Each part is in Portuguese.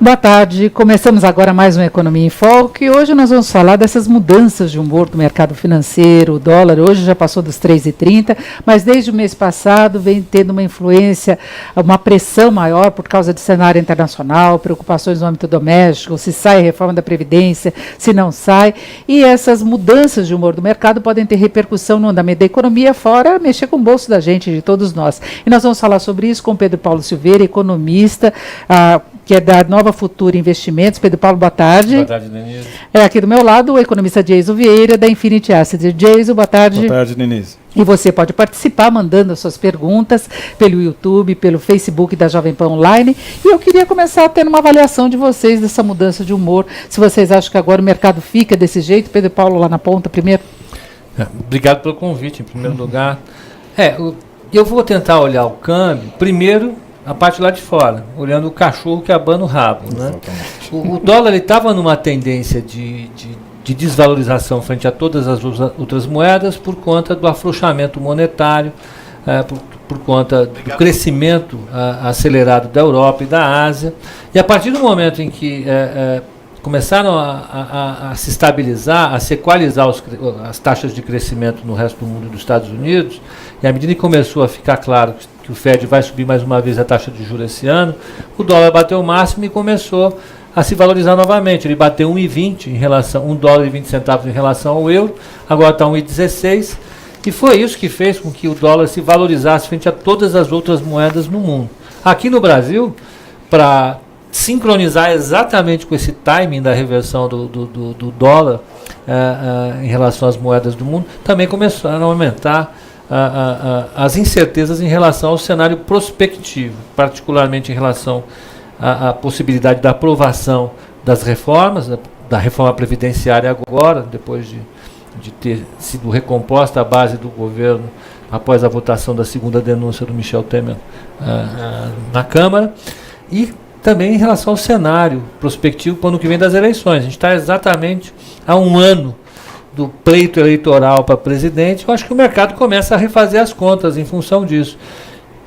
Boa tarde, começamos agora mais um Economia em Foco e hoje nós vamos falar dessas mudanças de humor do mercado financeiro. O dólar hoje já passou dos 3,30, mas desde o mês passado vem tendo uma influência, uma pressão maior por causa do cenário internacional, preocupações no âmbito doméstico, se sai a reforma da Previdência, se não sai. E essas mudanças de humor do mercado podem ter repercussão no andamento da economia, fora mexer com o bolso da gente, de todos nós. E nós vamos falar sobre isso com Pedro Paulo Silveira, economista, que é da Nova Futura Investimentos. Pedro Paulo, boa tarde. Boa tarde, Denise. Aqui do meu lado, o economista Geiso Vieira, da Infinity Assets. Geiso, boa tarde. Boa tarde, Denise. E você pode participar mandando as suas perguntas pelo YouTube, pelo Facebook da Jovem Pan Online. E eu queria começar tendo uma avaliação de vocês dessa mudança de humor. Se vocês acham que agora o mercado fica desse jeito. Pedro Paulo, lá na ponta, primeiro. Obrigado pelo convite, em primeiro lugar. Eu vou tentar olhar o câmbio, primeiro, a parte lá de fora, olhando o cachorro que abana o rabo. Né? O dólar estava numa tendência de desvalorização frente a todas as outras moedas por conta do afrouxamento monetário, por conta do crescimento acelerado da Europa e da Ásia. E a partir do momento em que começaram a se estabilizar, a se equalizar as taxas de crescimento no resto do mundo e dos Estados Unidos, e à medida que começou a ficar claro que o Fed vai subir mais uma vez a taxa de juros esse ano, o dólar bateu o máximo e começou a se valorizar novamente. Ele bateu 1,20 em relação, $1,20 em relação ao euro, agora está 1,16, e foi isso que fez com que o dólar se valorizasse frente a todas as outras moedas no mundo. Aqui no Brasil, para sincronizar exatamente com esse timing da reversão do dólar em relação às moedas do mundo, também começaram a aumentar as incertezas em relação ao cenário prospectivo, particularmente em relação à possibilidade da aprovação das reformas, da reforma previdenciária agora, depois de ter sido recomposta a base do governo após a votação da segunda denúncia do Michel Temer na Câmara, e também em relação ao cenário prospectivo para o ano que vem das eleições. A gente está exatamente há um ano do pleito eleitoral para presidente. Eu acho que o mercado começa a refazer as contas em função disso.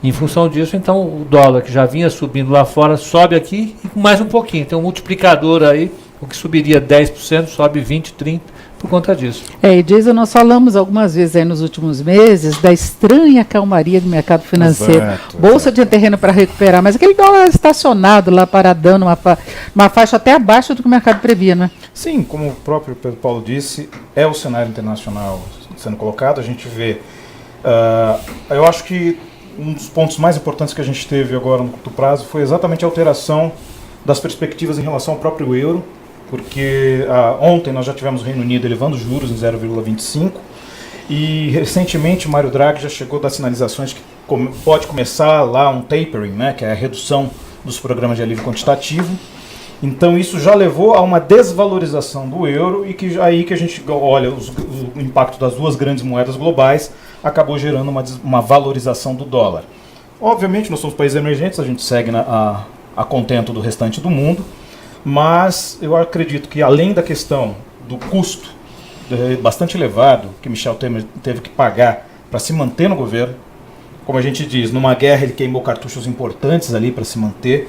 Em função disso, então, o dólar, que já vinha subindo lá fora, sobe aqui e mais um pouquinho. Tem um multiplicador aí, o que subiria 10%, sobe 20%, 30%. Por conta disso. E Jason, nós falamos algumas vezes aí nos últimos meses da estranha calmaria do mercado financeiro. Bolsa de terreno para recuperar, mas aquele dólar estacionado lá, paradão, numa faixa até abaixo do que o mercado previa, né? Sim, como o próprio Pedro Paulo disse, é o cenário internacional sendo colocado. A gente vê, eu acho que um dos pontos mais importantes que a gente teve agora no curto prazo foi exatamente a alteração das perspectivas em relação ao próprio euro, porque ontem nós já tivemos o Reino Unido elevando os juros em 0,25 e recentemente o Mário Draghi já chegou a dar sinalizações que pode começar lá um tapering, né, que é a redução dos programas de alívio quantitativo. Então isso já levou a uma desvalorização do euro e que aí que a gente olha o impacto das duas grandes moedas globais acabou gerando uma valorização do dólar. Obviamente nós somos países emergentes, a gente segue a contento do restante do mundo. Mas eu acredito que além da questão do custo bastante elevado que Michel Temer teve que pagar para se manter no governo, como a gente diz, numa guerra ele queimou cartuchos importantes ali para se manter,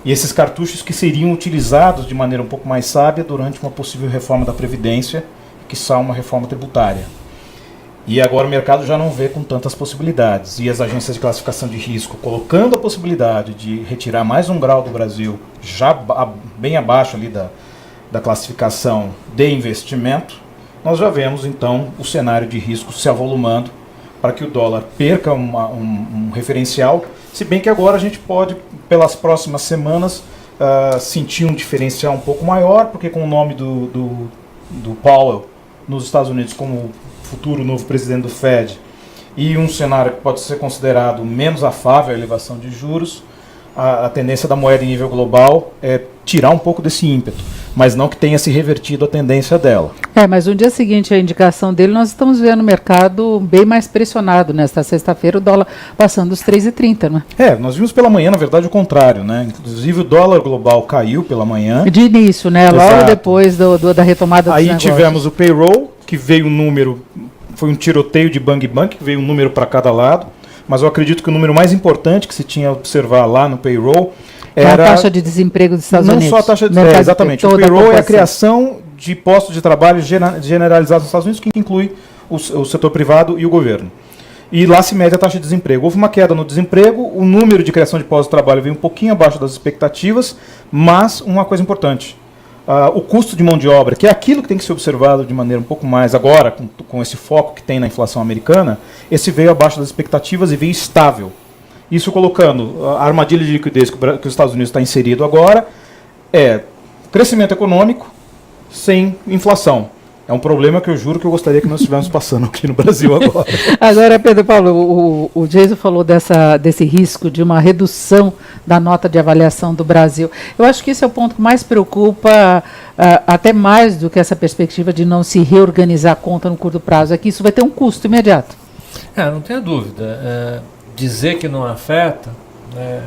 e esses cartuchos que seriam utilizados de maneira um pouco mais sábia durante uma possível reforma da Previdência, quiçá uma reforma tributária. E agora o mercado já não vê com tantas possibilidades. E as agências de classificação de risco colocando a possibilidade de retirar mais um grau do Brasil, já bem abaixo ali da classificação de investimento, nós já vemos então o cenário de risco se avolumando para que o dólar perca um referencial, se bem que agora a gente pode, pelas próximas semanas, sentir um diferencial um pouco maior, porque com o nome do Powell nos Estados Unidos como futuro novo presidente do Fed e um cenário que pode ser considerado menos afável à elevação de juros, a tendência da moeda em nível global é tirar um pouco desse ímpeto, mas não que tenha se revertido a tendência dela. Mas no dia seguinte à indicação dele, nós estamos vendo o mercado bem mais pressionado. Nesta sexta-feira, o dólar passando dos 3,30, né? Nós vimos pela manhã, na verdade, o contrário, né? Inclusive o dólar global caiu pela manhã. De início, né? Exato. Logo depois da retomada dos negócios. Aí tivemos o payroll, que veio um número, foi um tiroteio de bang, que veio um número para cada lado, mas eu acredito que o número mais importante que se tinha a observar lá no payroll era... a taxa de desemprego dos Estados Unidos. Não só a taxa de... exatamente. O payroll é a criação de postos de trabalho generalizados nos Estados Unidos, que inclui o setor privado e o governo. E lá se mede a taxa de desemprego. Houve uma queda no desemprego, o número de criação de postos de trabalho veio um pouquinho abaixo das expectativas, mas uma coisa importante, o custo de mão de obra, que é aquilo que tem que ser observado de maneira um pouco mais agora, com esse foco que tem na inflação americana, esse veio abaixo das expectativas e veio estável. Isso colocando a armadilha de liquidez que os Estados Unidos está inserido agora, é crescimento econômico sem inflação. É um problema que eu juro que eu gostaria que nós estivéssemos passando aqui no Brasil agora. Agora, Pedro Paulo, o Jason falou desse risco de uma redução da nota de avaliação do Brasil. Eu acho que esse é o ponto que mais preocupa, até mais do que essa perspectiva de não se reorganizar a conta no curto prazo, é que isso vai ter um custo imediato. Não tenha dúvida. Dizer que não afeta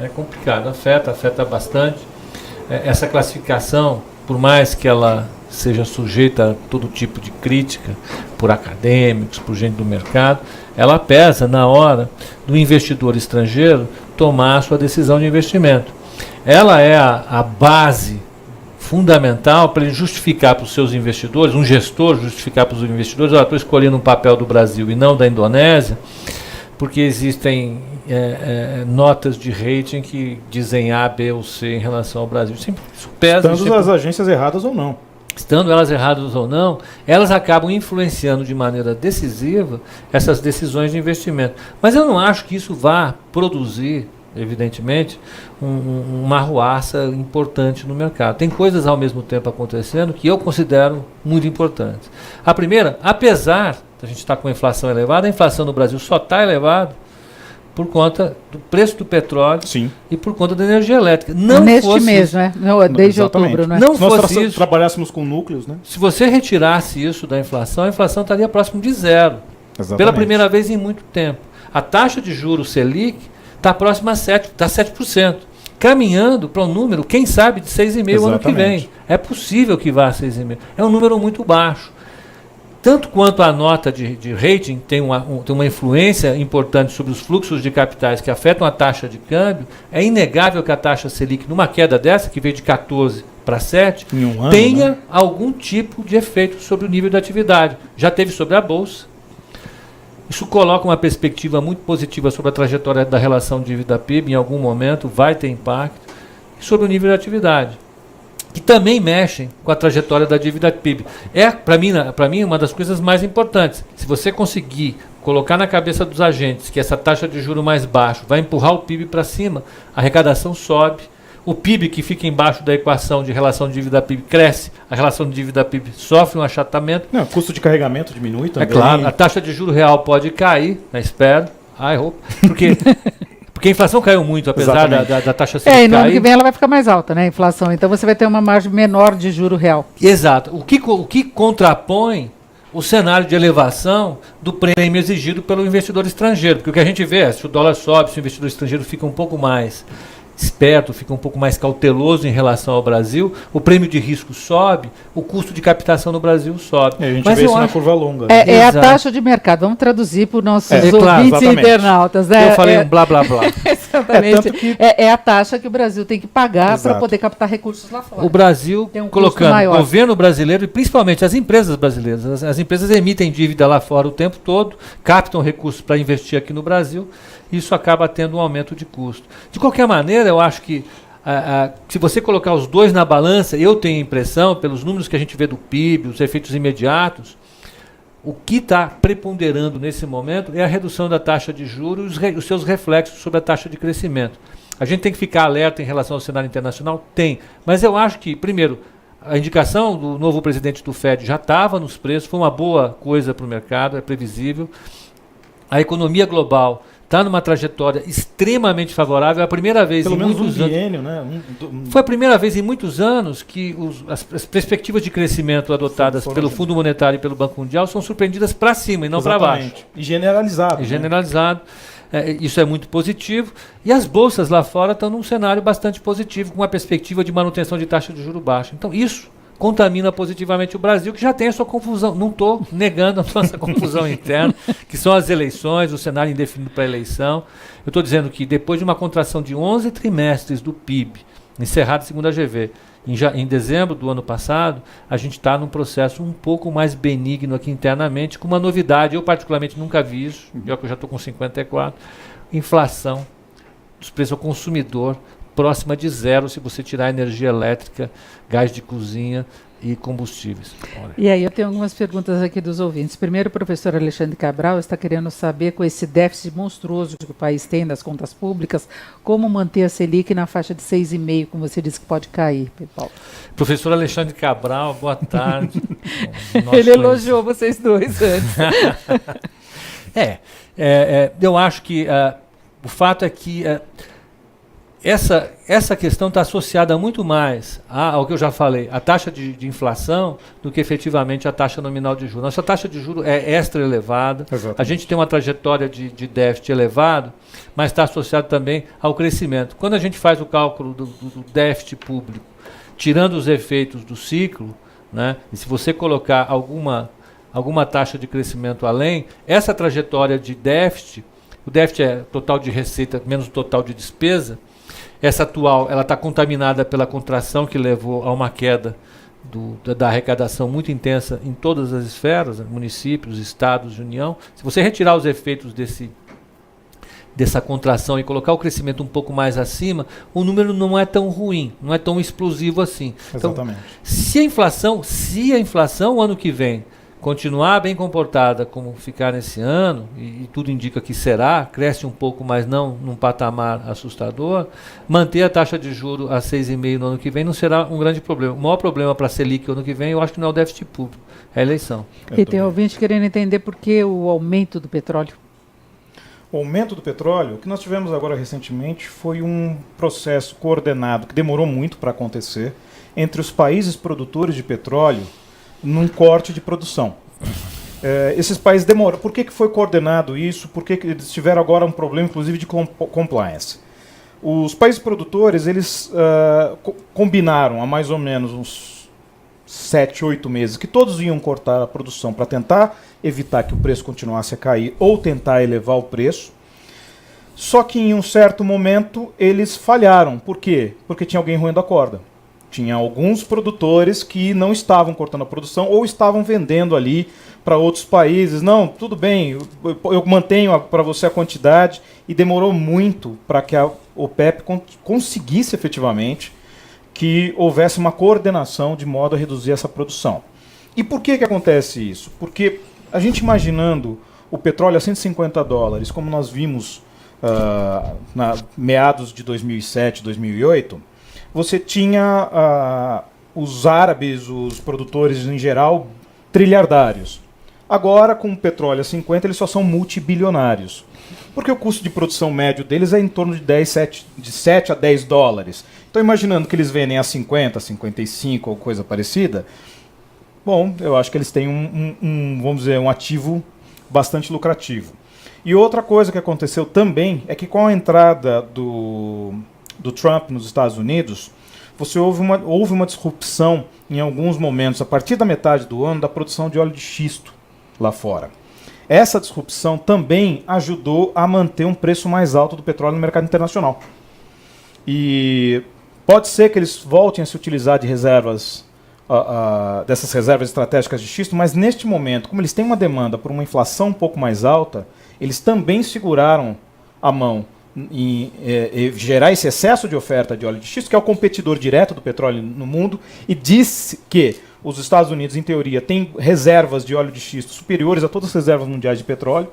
é complicado. Afeta bastante. Essa classificação, por mais que ela seja sujeita a todo tipo de crítica por acadêmicos, por gente do mercado, ela pesa na hora do investidor estrangeiro tomar a sua decisão de investimento. Ela é a base fundamental para ele justificar para os seus investidores, um gestor justificar para os investidores, estou escolhendo um papel do Brasil e não da Indonésia, porque existem notas de rating que dizem A, B ou C em relação ao Brasil. Isso pesa. Estando as agências erradas ou não. Estando elas erradas ou não, elas acabam influenciando de maneira decisiva essas decisões de investimento. Mas eu não acho que isso vá produzir, evidentemente, uma arruaça importante no mercado. Tem coisas ao mesmo tempo acontecendo que eu considero muito importantes. A primeira, apesar de a gente estar com a inflação elevada, a inflação no Brasil só está elevada por conta do preço do petróleo. Sim. E por conta da energia elétrica. Neste mês, né? Desde outubro, né? Não se nós fosse isso, trabalhássemos com núcleos, né? Se você retirasse isso da inflação, a inflação estaria próximo de zero. Exatamente. Pela primeira vez em muito tempo. A taxa de juros Selic está próxima a 7%. Caminhando para um número, quem sabe, de 6,5% ano que vem. É possível que vá a 6,5%. É um número muito baixo. Tanto quanto a nota de rating tem uma influência importante sobre os fluxos de capitais que afetam a taxa de câmbio, é inegável que a taxa Selic, numa queda dessa, que veio de 14 para 7, tenha algum tipo de efeito sobre o nível da atividade. Já teve sobre a Bolsa. Isso coloca uma perspectiva muito positiva sobre a trajetória da relação dívida-PIB, em algum momento vai ter impacto, e sobre o nível da atividade, que também mexem com a trajetória da dívida PIB. Para mim, uma das coisas mais importantes. Se você conseguir colocar na cabeça dos agentes que essa taxa de juro mais baixa vai empurrar o PIB para cima, a arrecadação sobe, o PIB que fica embaixo da equação de relação dívida-PIB cresce, a relação de dívida-PIB sofre um achatamento. O custo de carregamento diminui também. É claro, a taxa de juro real pode cair, espero, porque a inflação caiu muito, apesar da taxa Selic cair. E no ano que vem ela vai ficar mais alta, né, a inflação. Então você vai ter uma margem menor de juro real. Exato. O que contrapõe o cenário de elevação do prêmio exigido pelo investidor estrangeiro. Porque o que a gente vê é, se o dólar sobe, se o investidor estrangeiro fica um pouco mais esperto, fica um pouco mais cauteloso em relação ao Brasil, o prêmio de risco sobe, o custo de captação no Brasil sobe. A gente vê isso na curva longa. É a taxa de mercado. Vamos traduzir para os nossos ouvintes e internautas. Né? Eu falei um blá blá blá. Exatamente. É a taxa que o Brasil tem que pagar para poder captar recursos lá fora. O Brasil colocando o governo brasileiro e principalmente as empresas brasileiras. As empresas emitem dívida lá fora o tempo todo, captam recursos para investir aqui no Brasil. Isso acaba tendo um aumento de custo. De qualquer maneira, eu acho que se você colocar os dois na balança, eu tenho a impressão, pelos números que a gente vê do PIB, os efeitos imediatos, o que está preponderando nesse momento é a redução da taxa de juros e os seus reflexos sobre a taxa de crescimento. A gente tem que ficar alerta em relação ao cenário internacional? Tem. Mas eu acho que, primeiro, a indicação do novo presidente do FED já estava nos preços, foi uma boa coisa para o mercado, é previsível. A economia global está numa trajetória extremamente favorável. É a primeira vez em muitos anos. Né? Foi a primeira vez em muitos anos que as perspectivas de crescimento adotadas pelo Fundo Monetário e pelo Banco Mundial são surpreendidas para cima e não para baixo. E generalizado. Isso é muito positivo. E as bolsas lá fora estão num cenário bastante positivo, com uma perspectiva de manutenção de taxa de juros baixa. Então, isso contamina positivamente o Brasil, que já tem a sua confusão. Não estou negando a nossa confusão interna, que são as eleições, o cenário indefinido para a eleição. Eu estou dizendo que depois de uma contração de 11 trimestres do PIB, encerrado segundo a GV, em dezembro do ano passado, a gente está num processo um pouco mais benigno aqui internamente, com uma novidade, eu particularmente nunca vi isso, eu já estou com 54, inflação dos preços ao consumidor próxima de zero se você tirar energia elétrica, gás de cozinha e combustíveis. Olha. E aí eu tenho algumas perguntas aqui dos ouvintes. Primeiro, o professor Alexandre Cabral está querendo saber, com esse déficit monstruoso que o país tem das contas públicas, como manter a Selic na faixa de 6,5%, como você disse que pode cair, Paulo. Professor Alexandre Cabral, boa tarde. Ele elogiou vocês dois antes. Eu acho que o fato é que essa questão está associada muito mais ao que eu já falei, a taxa de inflação, do que efetivamente a taxa nominal de juros. Nossa taxa de juros é extra elevada, a gente tem uma trajetória de déficit elevado, mas está associado também ao crescimento. Quando a gente faz o cálculo do déficit público, tirando os efeitos do ciclo, né, e se você colocar alguma taxa de crescimento além, essa trajetória de déficit, o déficit é total de receita menos o total de despesa. Essa atual, ela está contaminada pela contração que levou a uma queda da arrecadação muito intensa em todas as esferas, municípios, estados, União. Se você retirar os efeitos dessa contração e colocar o crescimento um pouco mais acima, o número não é tão ruim, não é tão explosivo assim. Exatamente. Então, se a inflação o ano que vem continuar bem comportada como ficar nesse ano, e tudo indica que será, cresce um pouco, mas não num patamar assustador, manter a taxa de juros a 6,5% no ano que vem não será um grande problema. O maior problema para a Selic no ano que vem, eu acho que não é o déficit público, é a eleição. E tem ouvinte querendo entender por que o aumento do petróleo. O aumento do petróleo, o que nós tivemos agora recentemente, foi um processo coordenado, que demorou muito para acontecer, entre os países produtores de petróleo, num corte de produção. Esses países demoram. Por que foi coordenado isso? Por que eles tiveram agora um problema, inclusive, de compliance? Os países produtores, eles combinaram há mais ou menos uns 7, 8 meses que todos iam cortar a produção para tentar evitar que o preço continuasse a cair ou tentar elevar o preço. Só que em um certo momento eles falharam. Por quê? Porque tinha alguém roendo a corda. Tinha alguns produtores que não estavam cortando a produção ou estavam vendendo ali para outros países. Não, tudo bem, eu mantenho para você a quantidade. E demorou muito para que a OPEP conseguisse efetivamente que houvesse uma coordenação de modo a reduzir essa produção. E por que acontece isso? Porque a gente imaginando o petróleo a $150, como nós vimos meados de 2007, 2008, você tinha os árabes, os produtores em geral, trilhardários. Agora, com o petróleo a 50, eles só são multibilionários. Porque o custo de produção médio deles é em torno de 7 a 10 dólares. Então, imaginando que eles vendem a 50, 55 ou coisa parecida, bom, eu acho que eles têm vamos dizer, um ativo bastante lucrativo. E outra coisa que aconteceu também é que com a entrada do Trump nos Estados Unidos, houve uma disrupção em alguns momentos, a partir da metade do ano, da produção de óleo de xisto lá fora. Essa disrupção também ajudou a manter um preço mais alto do petróleo no mercado internacional. E pode ser que eles voltem a se utilizar de reservas, dessas reservas estratégicas de xisto, mas neste momento, como eles têm uma demanda por uma inflação um pouco mais alta, eles também seguraram a mão em gerar esse excesso de oferta de óleo de xisto, que é o competidor direto do petróleo no mundo, e disse que os Estados Unidos, em teoria, têm reservas de óleo de xisto superiores a todas as reservas mundiais de petróleo,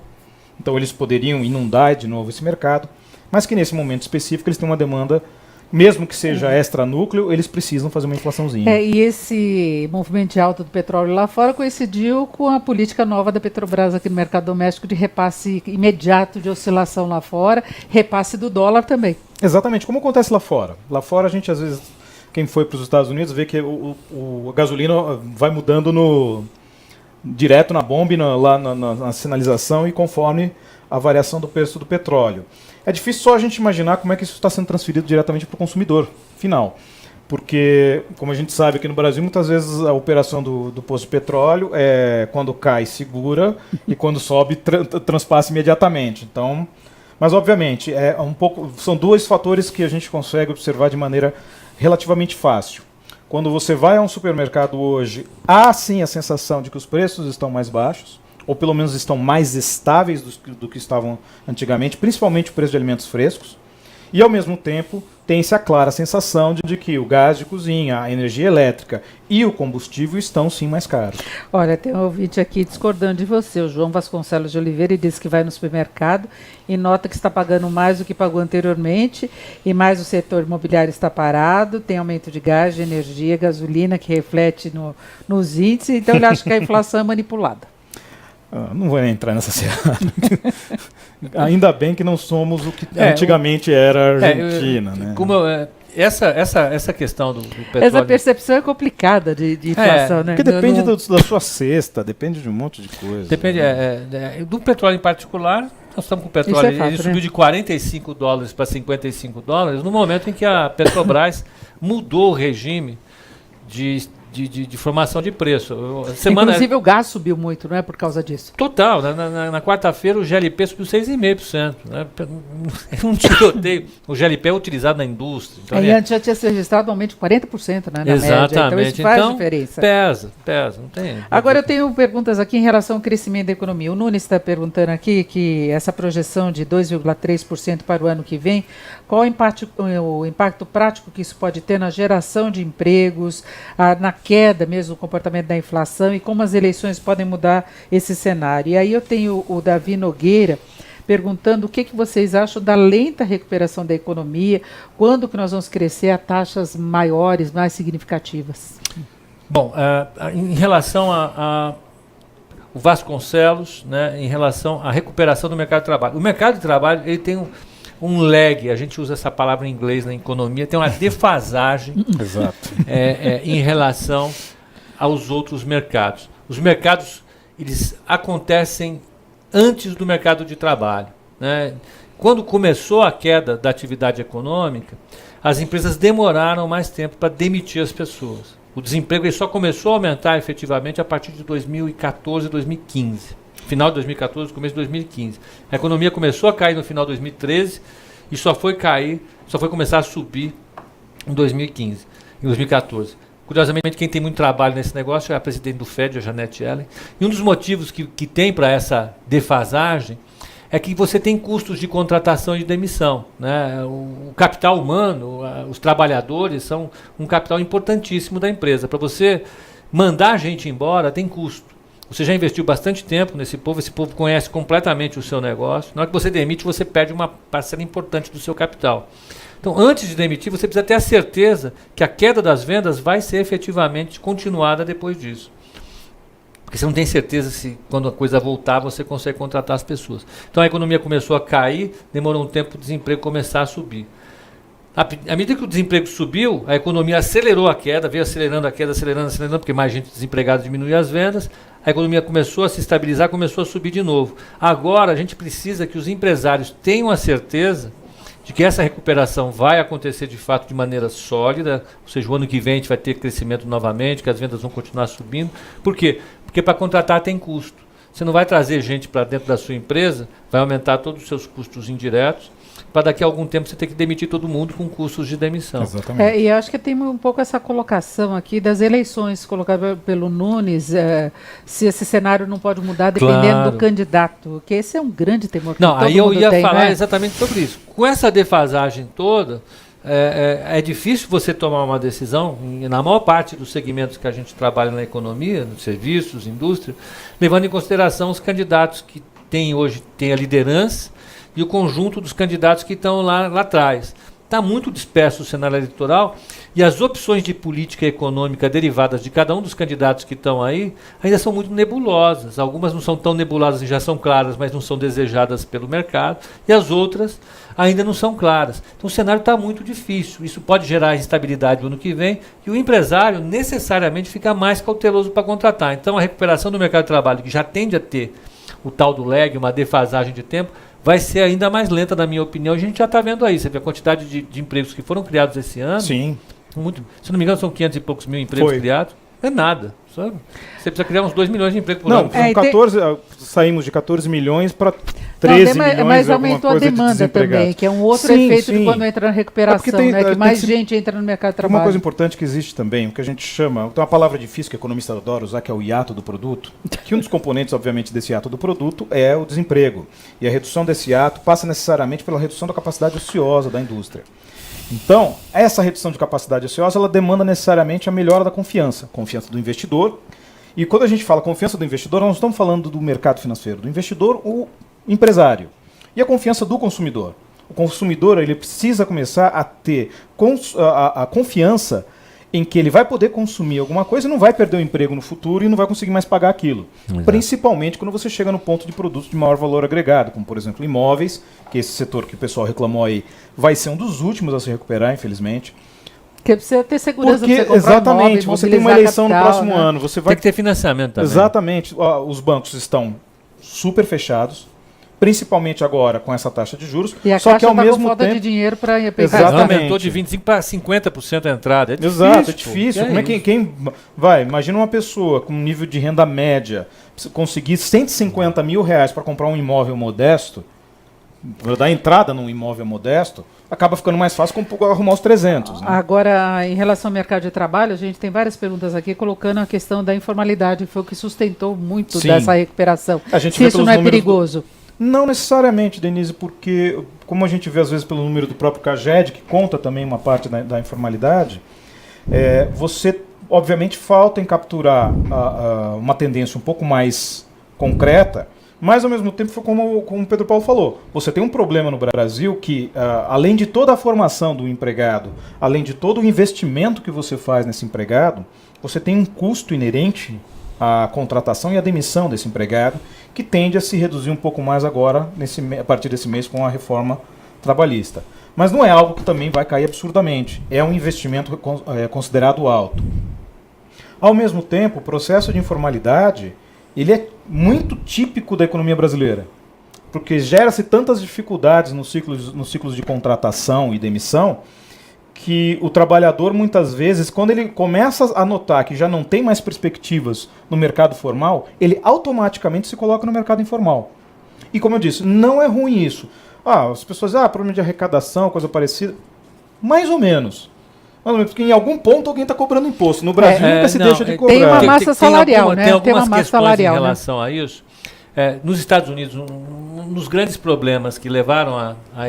então eles poderiam inundar de novo esse mercado, mas que nesse momento específico eles têm uma demanda, mesmo que seja extra-núcleo, eles precisam fazer uma inflaçãozinha. E esse movimento de alta do petróleo lá fora coincidiu com a política nova da Petrobras aqui no mercado doméstico de repasse imediato de oscilação lá fora, repasse do dólar também. Exatamente, como acontece lá fora. Lá fora a gente às vezes, quem foi para os Estados Unidos, vê que a gasolina vai mudando direto na bomba, lá na sinalização e conforme a variação do preço do petróleo. É difícil só a gente imaginar como é que isso está sendo transferido diretamente para o consumidor final. porque, como a gente sabe aqui no Brasil, muitas vezes a operação do poço de petróleo é quando cai, segura, e quando sobe, transpassa imediatamente. Então, mas, obviamente, são dois fatores que a gente consegue observar de maneira relativamente fácil. Quando você vai a um supermercado hoje, há sim a sensação de que os preços estão mais baixos, ou pelo menos estão mais estáveis do que estavam antigamente, principalmente o preço de alimentos frescos. E, ao mesmo tempo, tem-se a clara sensação de que o gás de cozinha, a energia elétrica e o combustível estão, sim, mais caros. Olha, tem um ouvinte aqui discordando de você, o João Vasconcelos de Oliveira, e diz que vai no supermercado e nota que está pagando mais do que pagou anteriormente, e mais o setor imobiliário está parado, tem aumento de gás, de energia, gasolina, que reflete nos índices, então ele acha que a inflação é manipulada. Não vou nem entrar nessa seara. Ainda bem que não somos o que antigamente era a Argentina. Né? Essa questão do petróleo... Essa percepção é complicada de inflação, né? Porque depende da sua cesta, depende de um monte de coisa. Depende do petróleo em particular. Nós estamos com o petróleo, ele subiu de $45 para $55 no momento em que a Petrobras mudou o regime de formação de preço. Inclusive o gás subiu muito, não é por causa disso? Total. Na quarta-feira o GLP subiu 6,5%. Né? Um tiroteio. O GLP é utilizado na indústria. Então e antes já tinha sido registrado um aumento de 40%, né, na exatamente. média. Então isso faz diferença. Pesa. Não tem. Agora eu tenho perguntas aqui em relação ao crescimento da economia. O Nunes está perguntando aqui que essa projeção de 2,3% para o ano que vem, qual o impacto prático que isso pode ter na geração de empregos, na queda mesmo do comportamento da inflação e como as eleições podem mudar esse cenário. E aí eu tenho o Davi Nogueira perguntando o que vocês acham da lenta recuperação da economia, quando que nós vamos crescer a taxas maiores, mais significativas? Bom, em relação o Vasconcelos, né, em relação à recuperação do mercado de trabalho. O mercado de trabalho ele tem um lag, a gente usa essa palavra em inglês na economia, tem uma defasagem Exato. Em relação aos outros mercados. Os mercados eles acontecem antes do mercado de trabalho. Né? Quando começou a queda da atividade econômica, as empresas demoraram mais tempo para demitir as pessoas. O desemprego ele só começou a aumentar efetivamente a partir de 2014, 2015. Final de 2014, começo de 2015. A economia começou a cair no final de 2013 e só foi começar a subir em 2015, em 2014. Curiosamente, quem tem muito trabalho nesse negócio é a presidente do FED, a Janet Yellen. E um dos motivos que tem para essa defasagem é que você tem custos de contratação e de demissão. Né? O capital humano, os trabalhadores, são um capital importantíssimo da empresa. Para você mandar a gente embora, tem custo. Você já investiu bastante tempo nesse povo, esse povo conhece completamente o seu negócio. Na hora que você demite, você perde uma parcela importante do seu capital. Então, antes de demitir, você precisa ter a certeza que a queda das vendas vai ser efetivamente continuada depois disso. Porque você não tem certeza se, quando a coisa voltar, você consegue contratar as pessoas. Então, a economia começou a cair, demorou um tempo para o desemprego começar a subir. À medida que o desemprego subiu, a economia acelerou a queda, veio acelerando a queda, acelerando, porque mais gente desempregada diminui as vendas, a economia começou a se estabilizar, começou a subir de novo. Agora, a gente precisa que os empresários tenham a certeza de que essa recuperação vai acontecer de fato de maneira sólida, ou seja, o ano que vem a gente vai ter crescimento novamente, que as vendas vão continuar subindo. Por quê? Porque para contratar tem custo. Você não vai trazer gente para dentro da sua empresa, vai aumentar todos os seus custos indiretos, para daqui a algum tempo você ter que demitir todo mundo com custos de demissão. Exatamente. E eu acho que tem um pouco essa colocação aqui das eleições, colocada pelo Nunes, se esse cenário não pode mudar dependendo do candidato, que esse é um grande temor que todo aí eu mundo ia tem, falar né? exatamente sobre isso. Com essa defasagem toda, é difícil você tomar uma decisão, na maior parte dos segmentos que a gente trabalha na economia, nos serviços, indústria, levando em consideração os candidatos que hoje têm a liderança, e o conjunto dos candidatos que estão lá atrás. Está muito disperso o cenário eleitoral e as opções de política econômica derivadas de cada um dos candidatos que estão aí ainda são muito nebulosas. Algumas não são tão nebulosas e já são claras, mas não são desejadas pelo mercado, e as outras ainda não são claras. Então o cenário está muito difícil. Isso pode gerar instabilidade no ano que vem e o empresário necessariamente fica mais cauteloso para contratar. Então a recuperação do mercado de trabalho, que já tende a ter o tal do lag, uma defasagem de tempo, vai ser ainda mais lenta, na minha opinião. A gente já está vendo aí, você vê a quantidade de empregos que foram criados esse ano. Sim. Se não me engano, são 500 e poucos mil empregos criados. É nada. Você precisa criar uns 2 milhões de empregos por ano. Não, saímos de 14 milhões para 13 milhões. Mas aumentou a demanda também, que é um outro efeito de quando entra na recuperação, que mais gente entra no mercado de trabalho. Uma coisa importante que existe também, o que a gente chama, tem uma palavra difícil que o economista adora usar, que é o hiato do produto, que um dos componentes, obviamente, desse hiato do produto é o desemprego. E a redução desse hiato passa necessariamente pela redução da capacidade ociosa da indústria. Então, essa redução de capacidade ociosa, ela demanda necessariamente a melhora da confiança do investidor. E quando a gente fala confiança do investidor, nós não estamos falando do mercado financeiro, do investidor, o empresário. E a confiança do consumidor. O consumidor, ele precisa começar a ter a confiança em que ele vai poder consumir alguma coisa e não vai perder o emprego no futuro e não vai conseguir mais pagar aquilo. Exato. Principalmente quando você chega no ponto de produtos de maior valor agregado, como por exemplo imóveis, que esse setor que o pessoal reclamou aí vai ser um dos últimos a se recuperar, infelizmente. Porque precisa ter segurança para você comprar exatamente, imóvel, você tem uma eleição capital, no próximo ano. Você vai tem que ter financiamento também. Exatamente, os bancos estão super fechados. Principalmente agora com essa taxa de juros, e a só Caixa que ao tá mesmo com falta tempo de dinheiro para aumentou de 25% para 50% a entrada. É difícil. Exato, é difícil. Como é que quem vai? Imagina uma pessoa com um nível de renda média conseguir R$150 mil para comprar um imóvel modesto, dar entrada num imóvel modesto, acaba ficando mais fácil arrumar os 300. Né? Agora, em relação ao mercado de trabalho, a gente tem várias perguntas aqui colocando a questão da informalidade, que foi o que sustentou muito dessa recuperação. Se isso não é perigoso. Não necessariamente, Denise, porque, como a gente vê às vezes pelo número do próprio CAGED, que conta também uma parte da informalidade, você, obviamente, falta em capturar uma tendência um pouco mais concreta, mas, ao mesmo tempo, foi como o Pedro Paulo falou, você tem um problema no Brasil que, além de toda a formação do empregado, além de todo o investimento que você faz nesse empregado, você tem um custo inerente à contratação e à demissão desse empregado, que tende a se reduzir um pouco mais agora, a partir desse mês, com a reforma trabalhista. Mas não é algo que também vai cair absurdamente. É um investimento considerado alto. Ao mesmo tempo, o processo de informalidade ele é muito típico da economia brasileira, porque gera-se tantas dificuldades nos ciclos de contratação e demissão, que o trabalhador, muitas vezes, quando ele começa a notar que já não tem mais perspectivas no mercado formal, ele automaticamente se coloca no mercado informal. E como eu disse, não é ruim isso. As pessoas problema de arrecadação, coisa parecida. Mais ou menos. Porque em algum ponto alguém está cobrando imposto. No Brasil nunca se deixa de cobrar. Tem uma massa salarial, né? Tem algumas questões em relação a isso. Nos Estados Unidos, um dos grandes problemas que levaram a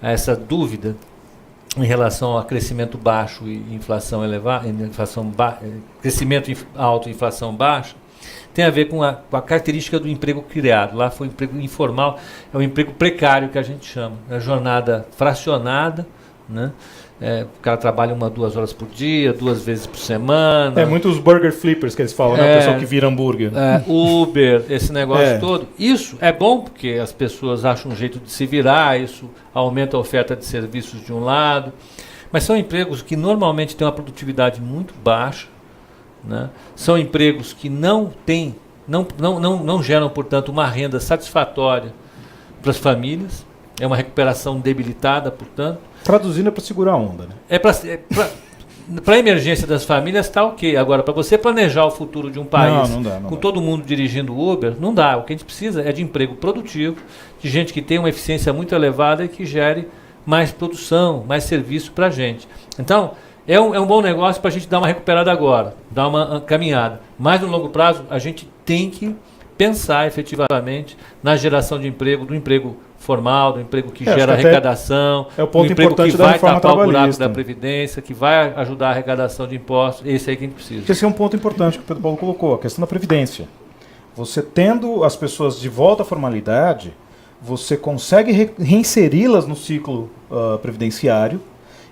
essa dúvida em relação a crescimento baixo e inflação elevada, crescimento alto e inflação baixa, tem a ver com a característica do emprego criado. Lá foi um emprego informal, é um emprego precário que a gente chama. É jornada fracionada, né? O cara trabalha 1 a 2 horas por dia, 2 vezes por semana. Muitos burger flippers que eles falam, né? O pessoal que vira hambúrguer. Uber, esse negócio todo. Isso é bom porque as pessoas acham um jeito de se virar, isso aumenta a oferta de serviços de um lado. Mas são empregos que normalmente têm uma produtividade muito baixa, né? São empregos que não geram, portanto, uma renda satisfatória para as famílias. É uma recuperação debilitada, portanto. Traduzindo é para segurar a onda, né? Para a emergência das famílias está ok. Agora, para você planejar o futuro de um país não dá. Todo mundo dirigindo Uber, não dá. O que a gente precisa é de emprego produtivo, de gente que tenha uma eficiência muito elevada e que gere mais produção, mais serviço para a gente. Então, é um bom negócio para a gente dar uma recuperada agora, dar uma caminhada. Mas no longo prazo, a gente tem que pensar efetivamente na geração de emprego, do emprego formal, do emprego que gera arrecadação, é o ponto do emprego importante que da vai reforma tapar o buraco trabalhista. da Previdência, que vai ajudar a arrecadação de impostos. Esse aí que a gente precisa. Esse é um ponto importante que o Pedro Paulo colocou, a questão da Previdência. Você tendo as pessoas de volta à formalidade, você consegue reinseri-las no ciclo previdenciário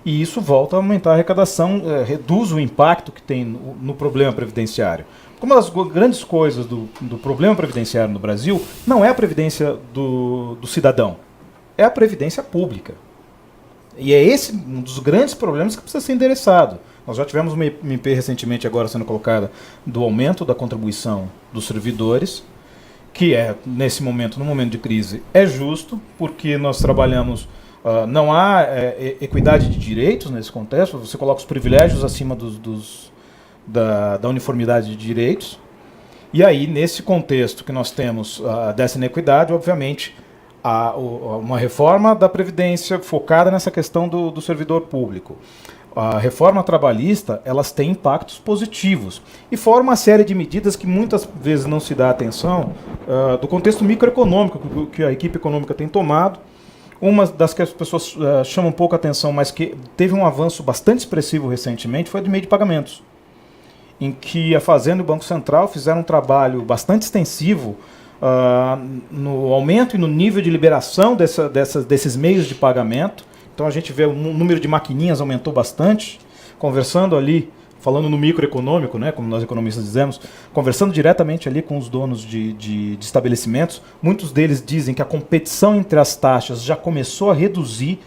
e isso volta a aumentar a arrecadação, reduz o impacto que tem no problema previdenciário. Uma das grandes coisas do problema previdenciário no Brasil não é a previdência do cidadão, é a previdência pública. E é esse um dos grandes problemas que precisa ser endereçado. Nós já tivemos uma MP recentemente agora sendo colocada do aumento da contribuição dos servidores, que nesse momento, no momento de crise, é justo, porque nós trabalhamos Não há equidade de direitos nesse contexto, você coloca os privilégios acima da uniformidade de direitos. E aí, nesse contexto que nós temos dessa inequidade, obviamente, há uma reforma da Previdência focada nessa questão do servidor público. A reforma trabalhista, elas têm impactos positivos. E fora uma série de medidas que muitas vezes não se dá atenção do contexto microeconômico que a equipe econômica tem tomado. Uma das que as pessoas chamam pouco atenção, mas que teve um avanço bastante expressivo recentemente, foi a de meio de pagamentos, em que a Fazenda e o Banco Central fizeram um trabalho bastante extensivo no aumento e no nível de liberação desses meios de pagamento. Então a gente vê o número de maquininhas aumentou bastante, conversando ali, falando no microeconômico, né, como nós economistas dizemos, conversando diretamente ali com os donos de estabelecimentos. Muitos deles dizem que a competição entre as taxas já começou a reduzir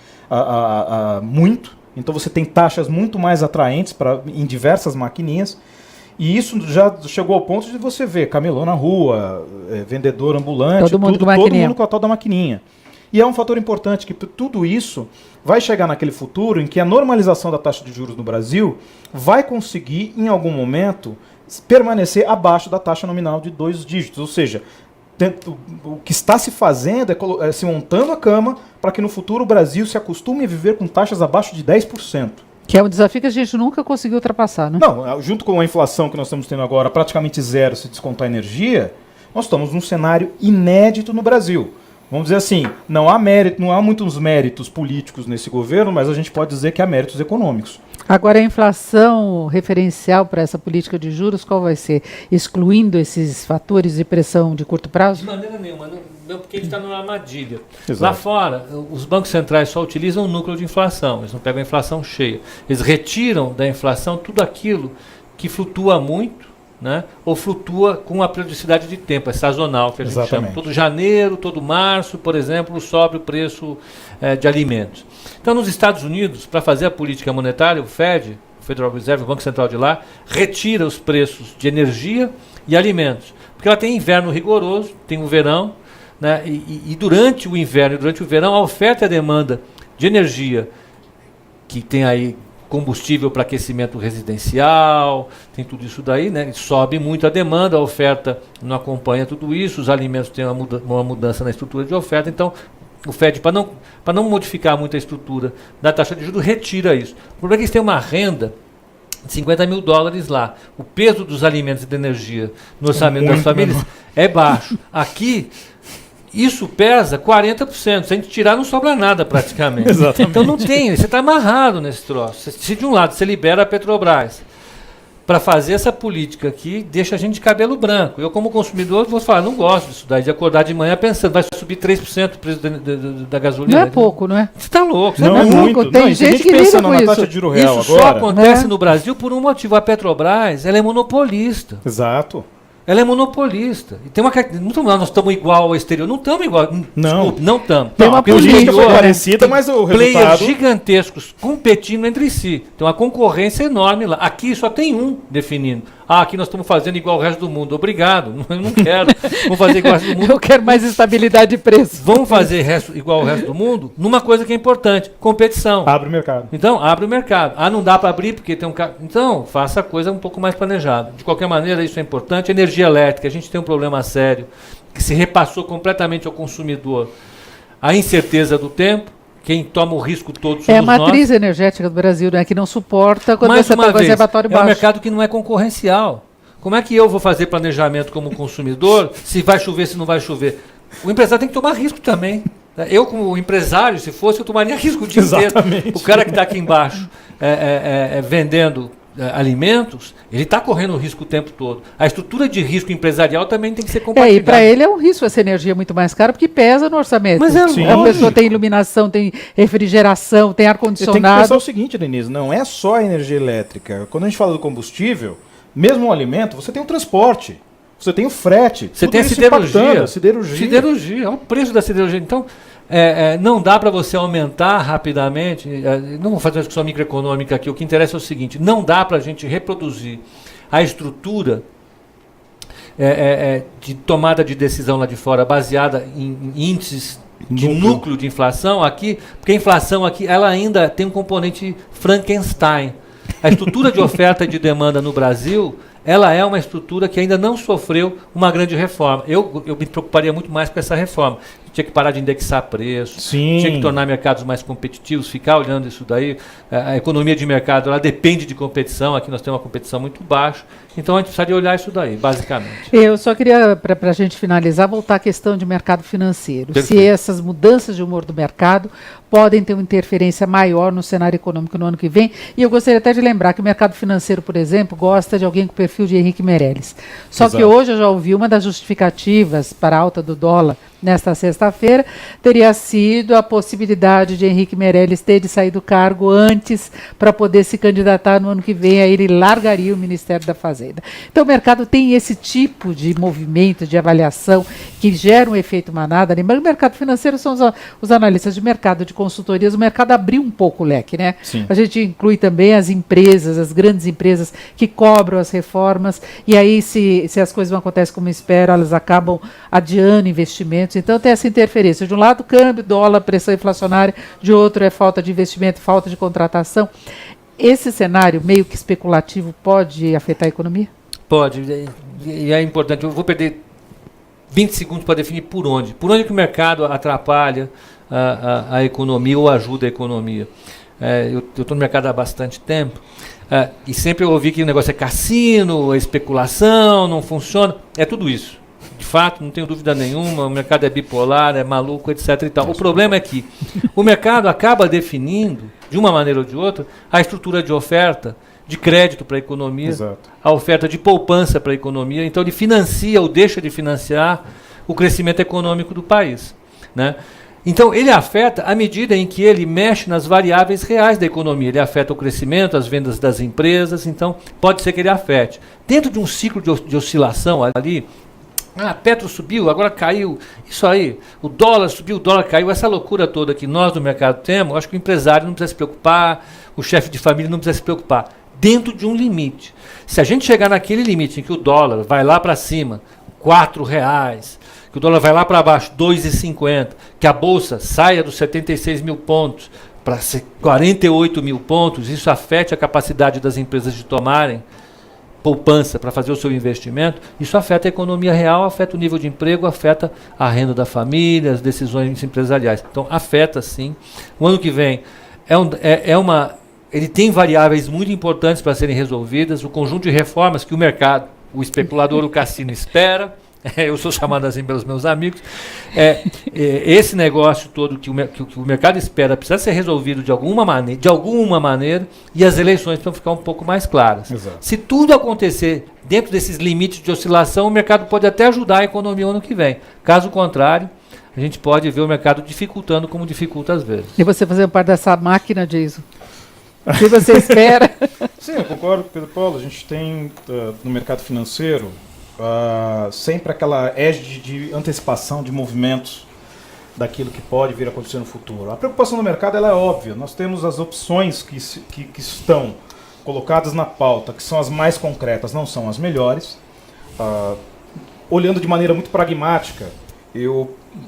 muito. Então você tem taxas muito mais atraentes em diversas maquininhas. E isso já chegou ao ponto de você ver camelô na rua, vendedor ambulante, todo mundo com a tal da maquininha. E é um fator importante que tudo isso vai chegar naquele futuro em que a normalização da taxa de juros no Brasil vai conseguir, em algum momento, permanecer abaixo da taxa nominal de 2 dígitos. Ou seja, o que está se fazendo é se montando a cama para que no futuro o Brasil se acostume a viver com taxas abaixo de 10%. Que é um desafio que a gente nunca conseguiu ultrapassar, né? Não, junto com a inflação que nós estamos tendo agora, praticamente zero se descontar a energia, nós estamos num cenário inédito no Brasil. Vamos dizer assim, não há muitos méritos políticos nesse governo, mas a gente pode dizer que há méritos econômicos. Agora, a inflação referencial para essa política de juros, qual vai ser? Excluindo esses fatores de pressão de curto prazo? De maneira nenhuma, não, porque ele está numa armadilha. Exato. Lá fora, os bancos centrais só utilizam o núcleo de inflação, eles não pegam a inflação cheia. Eles retiram da inflação tudo aquilo que flutua muito, né, ou flutua com a periodicidade de tempo, é sazonal, que a gente chama. Todo janeiro, todo março, por exemplo, sobe o preço de alimentos. Então, nos Estados Unidos, para fazer a política monetária, o Fed, o Federal Reserve, o Banco Central de lá, retira os preços de energia e alimentos. Porque ela tem inverno rigoroso, tem o verão, né, e durante o inverno e durante o verão, a oferta e a demanda de energia, que tem aí combustível para aquecimento residencial, tem tudo isso daí, né? Sobe muito a demanda, a oferta não acompanha tudo isso, os alimentos têm uma mudança na estrutura de oferta, então o Fed, para não modificar muito a estrutura da taxa de juros, retira isso. O problema é que eles têm uma renda de $50 mil lá. O peso dos alimentos e da energia no orçamento das famílias é baixo. Aqui, isso pesa 40%. Se a gente tirar, não sobra nada praticamente. Exatamente. Então não tem, você está amarrado nesse troço. Se de um lado você libera a Petrobras para fazer essa política aqui, deixa a gente de cabelo branco. Eu, como consumidor, vou falar, não gosto disso daí, de acordar de manhã pensando, vai subir 3% o preço da gasolina. Não é pouco, não é? Você está louco. Não, é muito. Pouco. Tem gente que pensa lida com na isso. taxa de juro real Isso agora. só acontece no Brasil por um motivo. A Petrobras, ela é monopolista. Exato. Ela é monopolista. E tem uma nós estamos igual ao exterior. Não estamos igual. Não. Desculpe, não estamos. Tem uma política política parecida, mas o players resultado... gigantescos competindo entre si. Tem uma concorrência enorme lá. Aqui só tem um definindo. Aqui nós estamos fazendo igual ao resto do mundo. Obrigado. Eu não quero. Vamos fazer igual ao resto do mundo. Eu quero mais estabilidade de preço. Vamos fazer igual ao resto do mundo numa coisa que é importante. Competição. Abre o mercado. Então, abre o mercado. Não dá para abrir porque tem um cara. Então, faça a coisa um pouco mais planejada. De qualquer maneira, isso é importante. Energia elétrica, a gente tem um problema sério que se repassou completamente ao consumidor. A incerteza do tempo, quem toma o risco todo somos É a matriz nós. energética do Brasil, né, que não suporta quando Mais você uma está com o vez, reservatório é um baixo. mercado que não é concorrencial. Como é que eu vou fazer planejamento como consumidor se vai chover, se não vai chover? O empresário tem que tomar risco também. Eu, como empresário, se fosse, eu tomaria risco o dia inteiro. O cara que está aqui embaixo vendendo alimentos, ele está correndo o risco o tempo todo. A estrutura de risco empresarial também tem que ser compartilhada. E para ele é um risco essa energia muito mais cara, porque pesa no orçamento. Mas é Sim. A pessoa tem iluminação, tem refrigeração, tem Você tem que ar-condicionado. pensar o seguinte, Denise, não é só a energia elétrica. Quando a gente fala do combustível, mesmo o alimento, você tem o transporte, você tem o frete. Você tudo tem a isso siderurgia. impactando, siderurgia. Siderurgia, olha o preço da siderurgia. Então, não dá para você aumentar rapidamente. Não vou fazer uma discussão microeconômica aqui. O que interessa é o seguinte: não dá para a gente reproduzir a estrutura de tomada de decisão lá de fora baseada em índices de núcleo de inflação aqui, porque a inflação aqui ela ainda tem um componente Frankenstein. A estrutura de oferta e de demanda no Brasil, ela é uma estrutura que ainda não sofreu uma grande reforma. Eu me preocuparia muito mais com essa reforma. Tinha que parar de indexar preços, tinha que tornar mercados mais competitivos, ficar olhando isso daí. A economia de mercado ela depende de competição, aqui nós temos uma competição muito baixa, então a gente precisaria olhar isso daí, basicamente. Eu só queria, para a gente finalizar, voltar à questão de mercado financeiro. Perfeito. Se essas mudanças de humor do mercado podem ter uma interferência maior no cenário econômico no ano que vem, e eu gostaria até de lembrar que o mercado financeiro, por exemplo, gosta de alguém com o perfil de Henrique Meirelles. Só Exato. que hoje eu já ouvi uma das justificativas para a alta do dólar nesta sexta-feira, teria sido a possibilidade de Henrique Meirelles ter de sair do cargo antes para poder se candidatar no ano que vem, aí ele largaria o Ministério da Fazenda. Então o mercado tem esse tipo de movimento, de avaliação, que gera um efeito manada. Lembrando que o mercado financeiro são os analistas de mercado, de consultorias, o mercado abriu um pouco o leque, né? Sim. A gente inclui também as empresas, as grandes empresas que cobram as reformas, e aí se as coisas não acontecem como espera, elas acabam adiando investimentos. Então tem essa interferência. De um lado, câmbio, dólar, pressão inflacionária, de outro é falta de investimento, falta de contratação. Esse cenário meio que especulativo pode afetar a economia? Pode, e é importante. Eu vou perder 20 segundos para definir por onde. Por onde que o mercado atrapalha a economia ou ajuda a economia. Eu estou no mercado há bastante tempo e sempre eu ouvi que o negócio é cassino, é especulação, não funciona. É tudo isso. De fato, não tenho dúvida nenhuma, o mercado é bipolar, é maluco, etc. e tal. O problema é que o mercado acaba definindo, de uma maneira ou de outra, a estrutura de oferta de crédito para a economia, Exato. a oferta de poupança para a economia. Então ele financia ou deixa de financiar o crescimento econômico do país, né? Então ele afeta à medida em que ele mexe nas variáveis reais da economia. Ele afeta o crescimento, as vendas das empresas, então pode ser que ele afete. Dentro de um ciclo de oscilação ali, Petro subiu, agora caiu, isso aí, o dólar subiu, o dólar caiu, essa loucura toda que nós no mercado temos, acho que o empresário não precisa se preocupar, o chefe de família não precisa se preocupar, dentro de um limite. Se a gente chegar naquele limite em que o dólar vai lá para cima, R$4, que o dólar vai lá para baixo, 2,50, que a bolsa saia dos 76 mil pontos para 48 mil pontos, isso afete a capacidade das empresas de tomarem poupança para fazer o seu investimento, isso afeta a economia real, afeta o nível de emprego, afeta a renda da família, as decisões empresariais. Então, afeta sim. O ano que vem ele tem variáveis muito importantes para serem resolvidas, o conjunto de reformas que o mercado, o especulador, o cassino espera, eu sou chamado assim pelos meus amigos, esse negócio todo que o mercado espera precisa ser resolvido de alguma maneira, e as eleições precisam ficar um pouco mais claras. Exato. Se tudo acontecer dentro desses limites de oscilação, o mercado pode até ajudar a economia ano que vem. Caso contrário, a gente pode ver o mercado dificultando como dificulta às vezes. E você fazendo parte dessa máquina, Jason? O que você espera? Sim, eu concordo com o Pedro Paulo. A gente tem no mercado financeiro sempre aquela edge de antecipação de movimentos daquilo que pode vir a acontecer no futuro. A preocupação do mercado ela é óbvia. Nós temos as opções que estão colocadas na pauta, que são as mais concretas, não são as melhores. Olhando de maneira muito pragmática,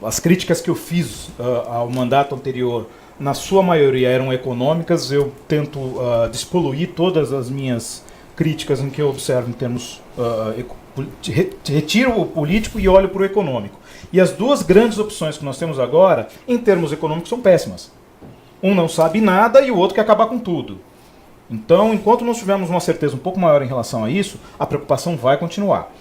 as críticas que eu fiz ao mandato anterior, na sua maioria eram econômicas. Eu tento despoluir todas as minhas críticas em que eu observo em termos retiro o político e olho para o econômico. E as duas grandes opções que nós temos agora, em termos econômicos, são péssimas. Um não sabe nada e o outro quer acabar com tudo. Então, enquanto nós tivermos uma certeza um pouco maior em relação a isso, a preocupação vai continuar.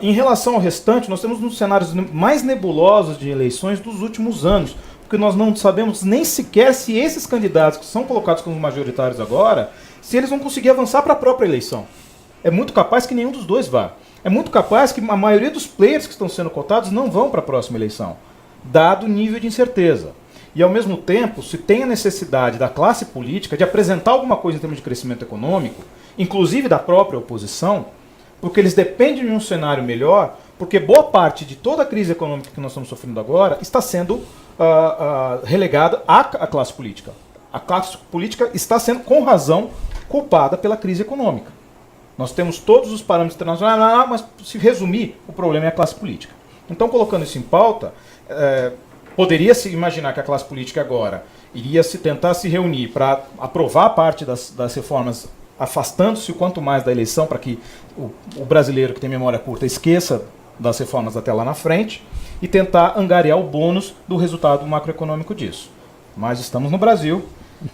Em relação ao restante, nós temos um dos cenários mais nebulosos de eleições dos últimos anos, porque nós não sabemos nem sequer se esses candidatos que são colocados como majoritários agora, se eles vão conseguir avançar para a própria eleição. É muito capaz que nenhum dos dois vá. É muito capaz que a maioria dos players que estão sendo cotados não vão para a próxima eleição, dado o nível de incerteza. E, ao mesmo tempo, se tem a necessidade da classe política de apresentar alguma coisa em termos de crescimento econômico, inclusive da própria oposição, porque eles dependem de um cenário melhor, porque boa parte de toda a crise econômica que nós estamos sofrendo agora está sendo relegada à classe política. A classe política está sendo, com razão, culpada pela crise econômica. Nós temos todos os parâmetros internacionais, mas se resumir, o problema é a classe política. Então, colocando isso em pauta, poderia se imaginar que a classe política agora iria tentar se reunir para aprovar parte das reformas, afastando-se o quanto mais da eleição, para que o brasileiro que tem memória curta esqueça das reformas até lá na frente, e tentar angariar o bônus do resultado macroeconômico disso. Mas estamos no Brasil,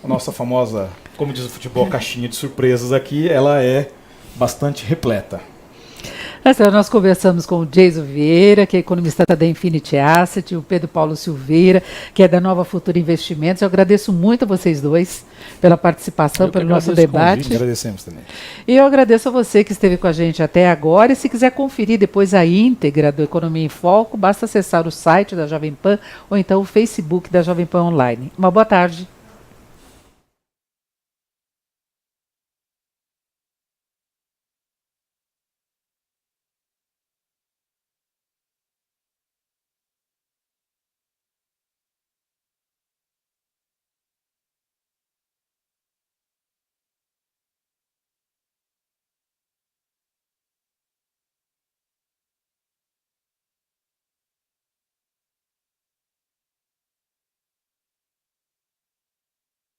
a nossa famosa, como diz o futebol, caixinha de surpresas aqui, ela é bastante repleta. Nós conversamos com o Jason Vieira, que é economista da Infinity Asset, o Pedro Paulo Silveira, que é da Nova Futura Investimentos. Eu agradeço muito a vocês dois pela participação, pelo nosso debate. Agradecemos também. E eu agradeço a você que esteve com a gente até agora. E se quiser conferir depois a íntegra do Economia em Foco, basta acessar o site da Jovem Pan ou então o Facebook da Jovem Pan Online. Uma boa tarde.